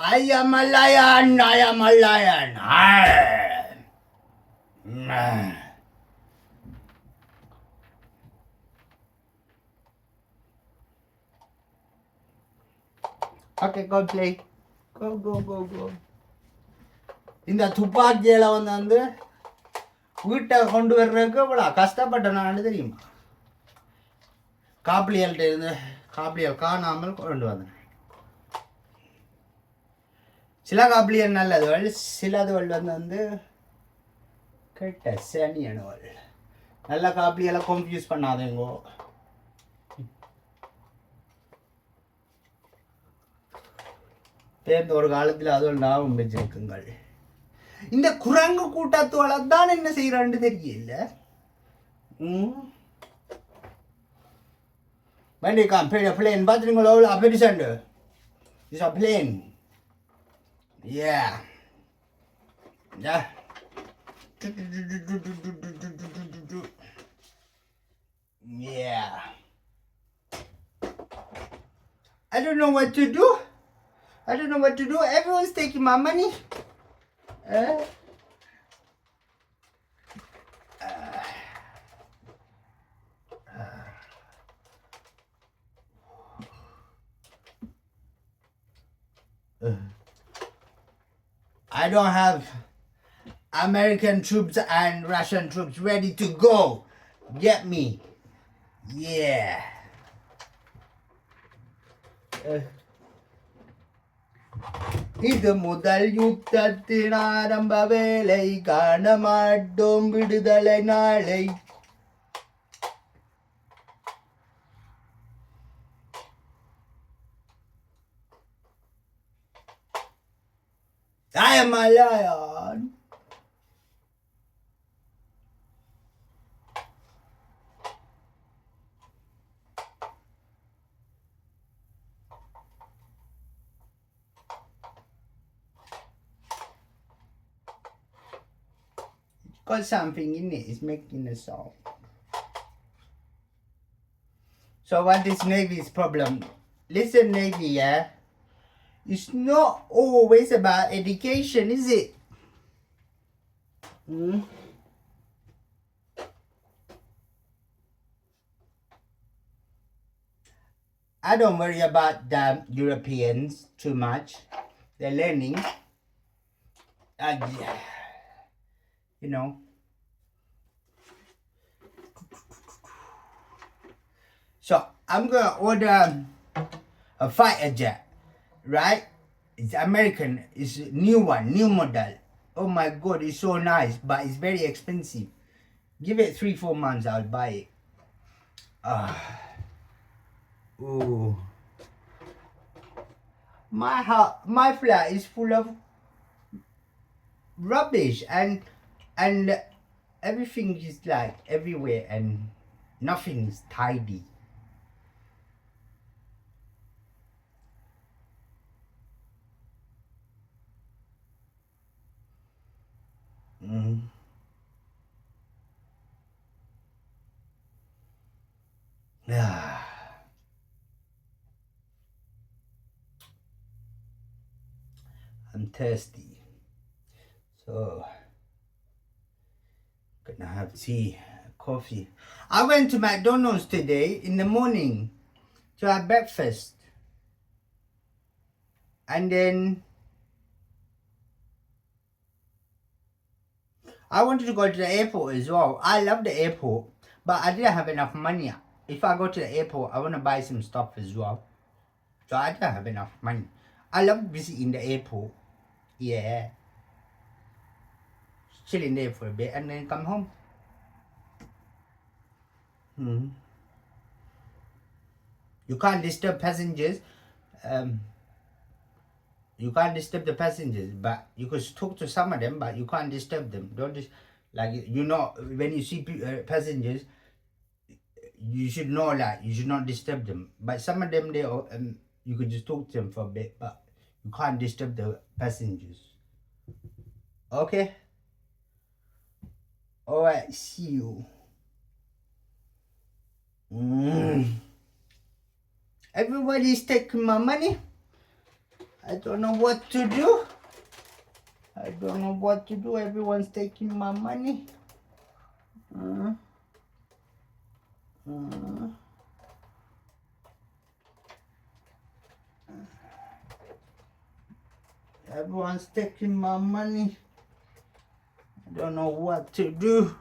I am a lion. I am a lion. Okay, go play. Go. இந்த துப்பாக்கியில வந்து வீட்டை கொண்டு வர்றதுக்கு இவ்வளோ கஷ்டப்பட்டனான்னு தெரியுமா? காப்பிளியல்கிட்ட இருந்து காப்பிளியல் காணாமல் கொண்டு வந்தேன். சில காப்பிளியல் நல்லதுகள், சிலதுகள் வந்து கெட்ட சனியனுவல். நல்ல காப்பிளியலை கன்ஃபியூஸ் பண்ணாதேங்கோ. தேர்ந்த ஒரு காலத்தில் அதுவும் ஞாபகம் வச்சிருக்குங்கள். இந்த குரங்கு கூட்டத்தோட தான் என்ன செய்யறான்னு தெரியல. வண்டிக்கான் பிளேன் பார்த்துருங்களோ? பெருசாண்டு is a plane. Yeah. I don't know what to do. Everyone's taking my money. I don't have American troops and Russian troops ready to go. Get me. Yeah. இது முதல் யுத்தத்தின் ஆரம்ப வேலை, காண மாட்டோம் விடுதலை நாளை. I am a lion. Got something in it. It's making a sound. So what is Navy's problem? Listen, Navy, yeah? It's not always about education, is it? I don't worry about the Europeans too much. They're learning. You know. So I'm gonna order a fighter jet, right? It's American. It's a new one, new model. Oh my god, it's so nice, but it's very expensive. Give it 3-4 months, I'll buy it. Ooh. My flat is full of rubbish and everything is like everywhere and nothing is tidy. I'm thirsty, so gonna have tea, coffee. I went to McDonald's today in the morning to have breakfast, and then I wanted to go to the airport as well. I love the airport, but I didn't have enough money. If I go to the airport, I want to buy some stuff as well, so I didn't have enough money. I love visiting the airport. Yeah, chilling there for a bit and then come home. You can't disturb passengers. You can't disturb the passengers, but you could talk to some of them, but you can't disturb them. Don't just like, you know, when you see passengers, you should know that you should not disturb them. But some of them, they you could just talk to them for a bit, but you can't disturb the passengers. Okay. All right. See you. Everybody's taking my money. I don't know what to do. I don't know what to do. Everyone's taking my money. Everyone's taking my money. I don't know what to do.